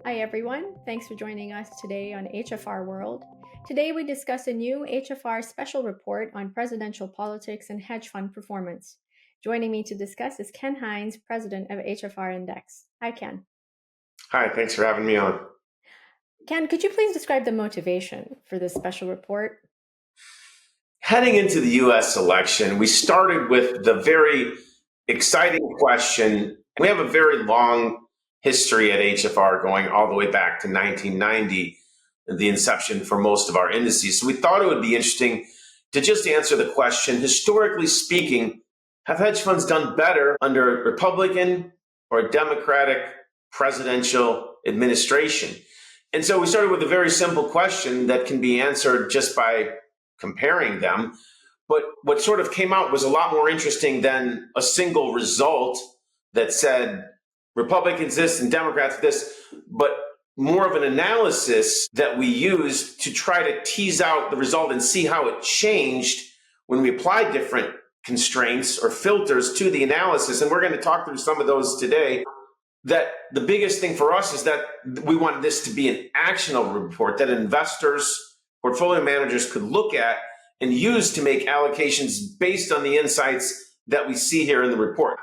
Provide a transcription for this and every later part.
Hi everyone, thanks for joining us today on HFR World. Today we discuss a new HFR special report on presidential politics and hedge fund performance. Joining me to discuss is Ken Hines, president of HFR Index. Hi Ken. Hi, thanks for having me on. Ken, could you please describe the motivation for this special report? Heading into the US election, we started with the very exciting question. We have a very long history at HFR going all the way back to 1990, the inception for most of our indices. So we thought it would be interesting to just answer the question, historically speaking, have hedge funds done better under a Republican or a Democratic presidential administration? And so we started with a very simple question that can be answered just by comparing them. But what sort of came out was a lot more interesting than a single result that said Republicans this and Democrats this, but more of an analysis that we used to try to tease out the result and see how it changed when we applied different constraints or filters to the analysis. And we're going to talk through some of those today. That the biggest thing for us is that we want this to be an actionable report that investors, portfolio managers could look at and use to make allocations based on the insights that we see here in the report.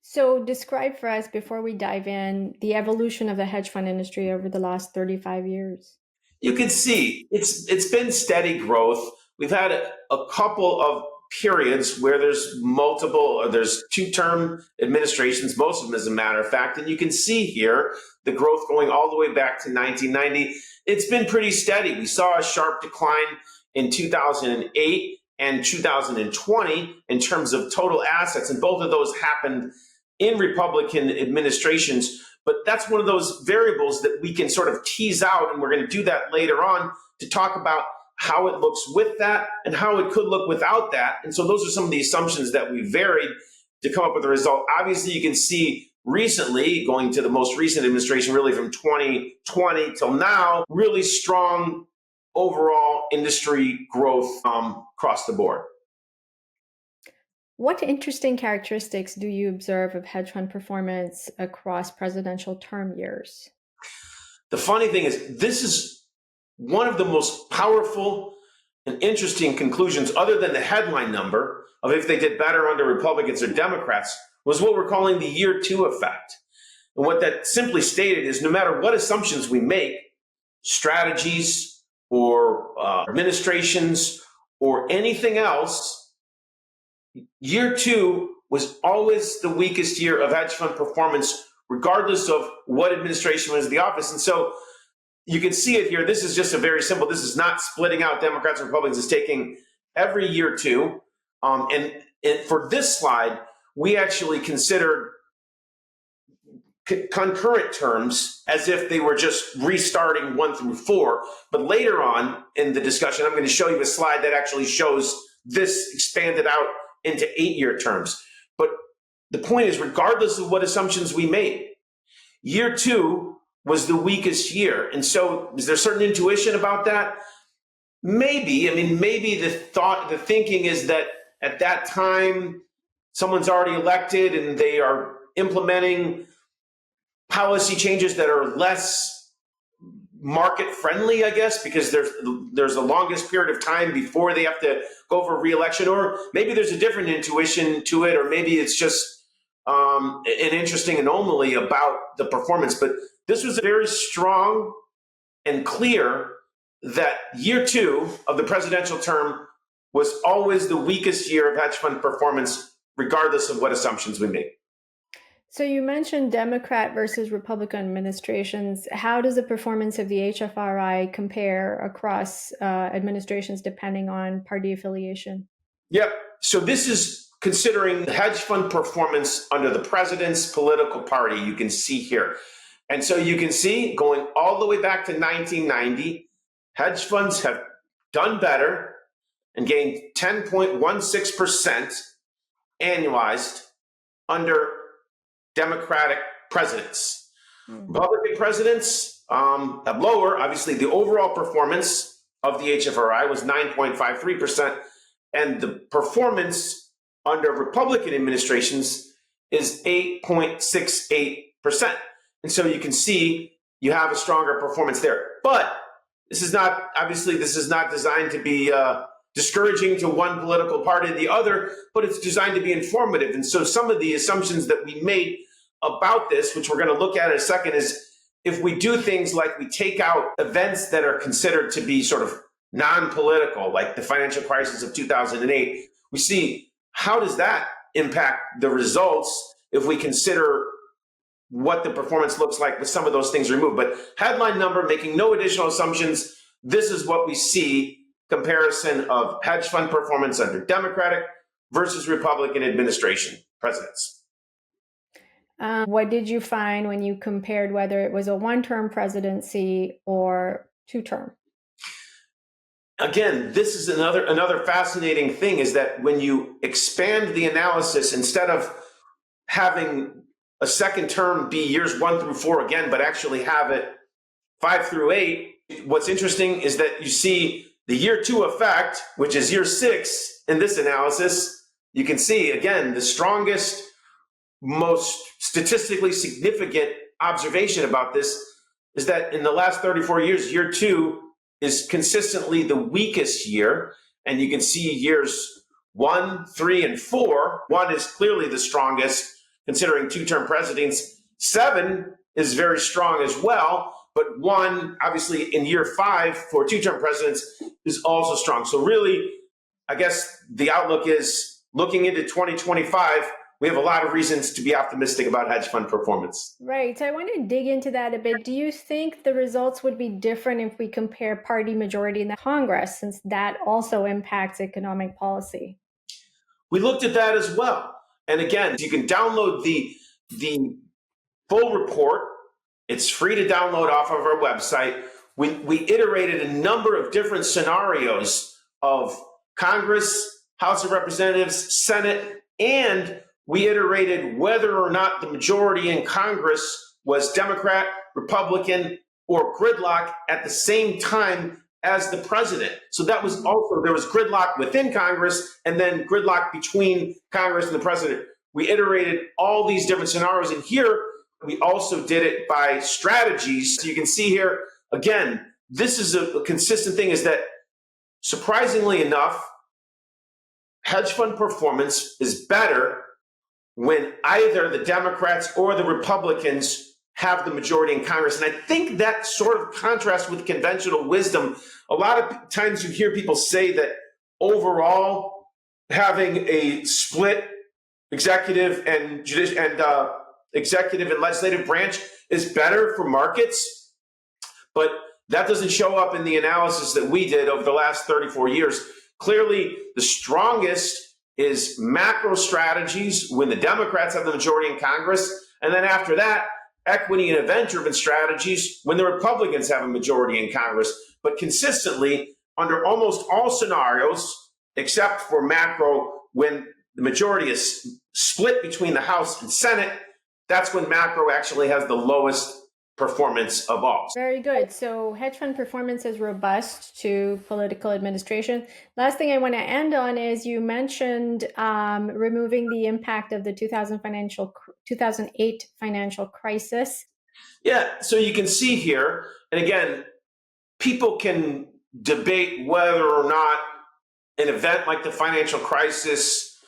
So describe for us, before we dive in, the evolution of the hedge fund industry over the last 35 years. You can see it's been steady growth. We've had a couple of periods where there's two-term administrations, most of them as a matter of fact, and you can see here the growth going all the way back to 1990. It's been pretty steady. We saw a sharp decline in 2008 and 2020 in terms of total assets, and both of those happened in Republican administrations. But that's one of those variables that we can sort of tease out, and we're going to do that later on to talk about how it looks with that and how it could look without that. And so those are some of the assumptions that we varied to come up with the result. Obviously, you can see recently, going to the most recent administration, really from 2020 till now, really strong overall industry growth across the board. What interesting characteristics do you observe of hedge fund performance across presidential term years? The funny thing is, this is one of the most powerful and interesting conclusions, other than the headline number of if they did better under Republicans or Democrats, was what we're calling the year two effect. And what that simply stated is no matter what assumptions we make, strategies or administrations or anything else, year two was always the weakest year of hedge fund performance, regardless of what administration was in the office. And so you can see it here. This is just a very simple, this is not splitting out Democrats and Republicans, it's taking every year two. And for this slide, we actually considered concurrent terms as if they were just restarting 1 through 4. But later on in the discussion, I'm going to show you a slide that actually shows this expanded out into 8-year terms. But the point is, regardless of what assumptions we made, year two was the weakest year. And so is there certain intuition about that? Maybe. I mean, maybe the thinking is that at that time, someone's already elected and they are implementing policy changes that are less market friendly, I guess, because there's the longest period of time before they have to go for re-election. Or maybe there's a different intuition to it, or maybe it's just an interesting anomaly about the performance. But this was very strong and clear that year two of the presidential term was always the weakest year of hedge fund performance, regardless of what assumptions we made. So you mentioned Democrat versus Republican administrations. How does the performance of the HFRI compare across administrations depending on party affiliation? Yep. So this is considering hedge fund performance under the president's political party, you can see here. And so you can see going all the way back to 1990, hedge funds have done better and gained 10.16% annualized under Democratic presidents. Republican presidents have lower. Obviously, the overall performance of the HFRI was 9.53%, and the performance under Republican administrations is 8.68%. And so you can see you have a stronger performance there. But this is not, obviously, this is not designed to be discouraging to one political party or the other, but it's designed to be informative. And so some of the assumptions that we made about this, which we're going to look at in a second, is if we do things like we take out events that are considered to be sort of non-political, like the financial crisis of 2008, we see how does that impact the results if we consider what the performance looks like with some of those things removed. But headline number, making no additional assumptions, this is what we see: comparison of hedge fund performance under Democratic versus Republican administration presidents. What did you find when you compared whether it was a one-term presidency or two-term? Again, this is another fascinating thing, is that when you expand the analysis, instead of having a second term be years 1 through 4 again, but actually have it 5 through 8, what's interesting is that you see the year 2 effect, which is year 6 in this analysis. You can see, again, the strongest, most statistically significant observation about this is that in the last 34 years, year 2 is consistently the weakest year. And you can see years 1, 3, and 4. 1 is clearly the strongest, considering two-term presidents. 7 is very strong as well, but 1, obviously, in year 5 for two-term presidents is also strong. So really, I guess the outlook is, looking into 2025, we have a lot of reasons to be optimistic about hedge fund performance. Right. So I want to dig into that a bit. Do you think the results would be different if we compare party majority in the Congress, since that also impacts economic policy? We looked at that as well. And again, you can download the full report. It's free to download off of our website. We iterated a number of different scenarios of Congress, House of Representatives, Senate, and we iterated whether or not the majority in Congress was Democrat, Republican, or gridlock at the same time as the president. So that was also, there was gridlock within Congress and then gridlock between Congress and the president. We iterated all these different scenarios. And here, we also did it by strategies. So you can see here, again, this is a consistent thing, is that surprisingly enough, hedge fund performance is better when either the Democrats or the Republicans have the majority in Congress. And I think that sort of contrasts with conventional wisdom. A lot of times you hear people say that overall, having a split executive and executive and legislative branch is better for markets, but that doesn't show up in the analysis that we did over the last 34 years. Clearly, the strongest is macro strategies when the Democrats have the majority in Congress, and then after that, equity and event-driven strategies when the Republicans have a majority in Congress. But consistently, under almost all scenarios, except for macro, when the majority is split between the House and Senate, that's when macro actually has the lowest performance of all. Very good. So hedge fund performance is robust to political administration. Last thing I want to end on is you mentioned removing the impact of the 2008 financial crisis. Yeah, so you can see here, and again, people can debate whether or not an event like the financial crisis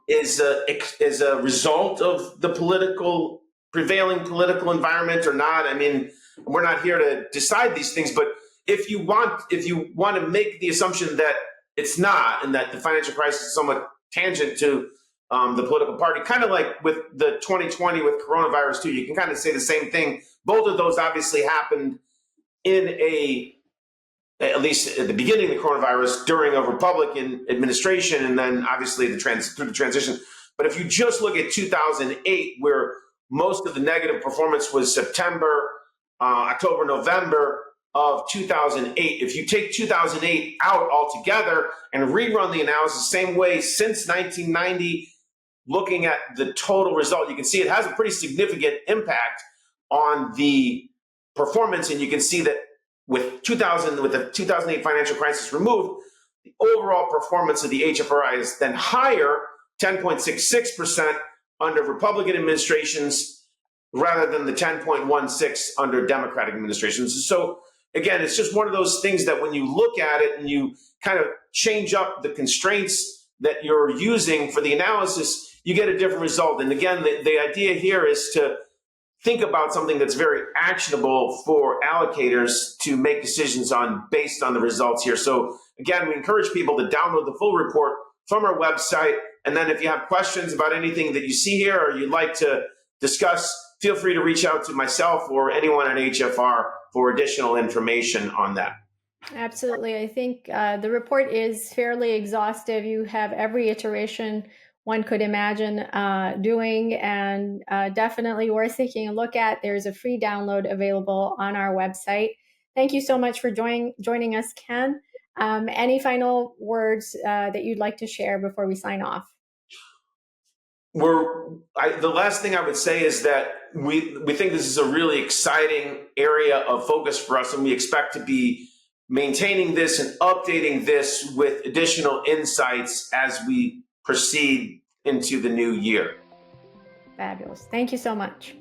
is a result of the prevailing political environment or not. I mean, we're not here to decide these things, but if you want to make the assumption that it's not, and that the financial crisis is somewhat tangent to the political party, kind of like with the 2020 with coronavirus too, you can kind of say the same thing. Both of those obviously happened at least at the beginning of the coronavirus, during a Republican administration, and then obviously through the transition. But if you just look at 2008, where most of the negative performance was September, October, November of 2008. If you take 2008 out altogether and rerun the analysis same way since 1990, looking at the total result, you can see it has a pretty significant impact on the performance. And you can see that with the 2008 financial crisis removed, the overall performance of the HFRI is then higher, 10.66% under Republican administrations rather than the 10.16 under Democratic administrations. So again, it's just one of those things that when you look at it and you kind of change up the constraints that you're using for the analysis, you get a different result. And again, the idea here is to think about something that's very actionable for allocators to make decisions on based on the results here. So again, we encourage people to download the full report from our website. And then if you have questions about anything that you see here or you'd like to discuss, feel free to reach out to myself or anyone at HFR for additional information on that. Absolutely. I think the report is fairly exhaustive. You have every iteration one could imagine doing, and definitely worth taking a look at. There's a free download available on our website. Thank you so much for joining us, Ken. Any final words that you'd like to share before we sign off? The last thing I would say is that we think this is a really exciting area of focus for us, and we expect to be maintaining this and updating this with additional insights as we proceed into the new year. Fabulous. Thank you so much.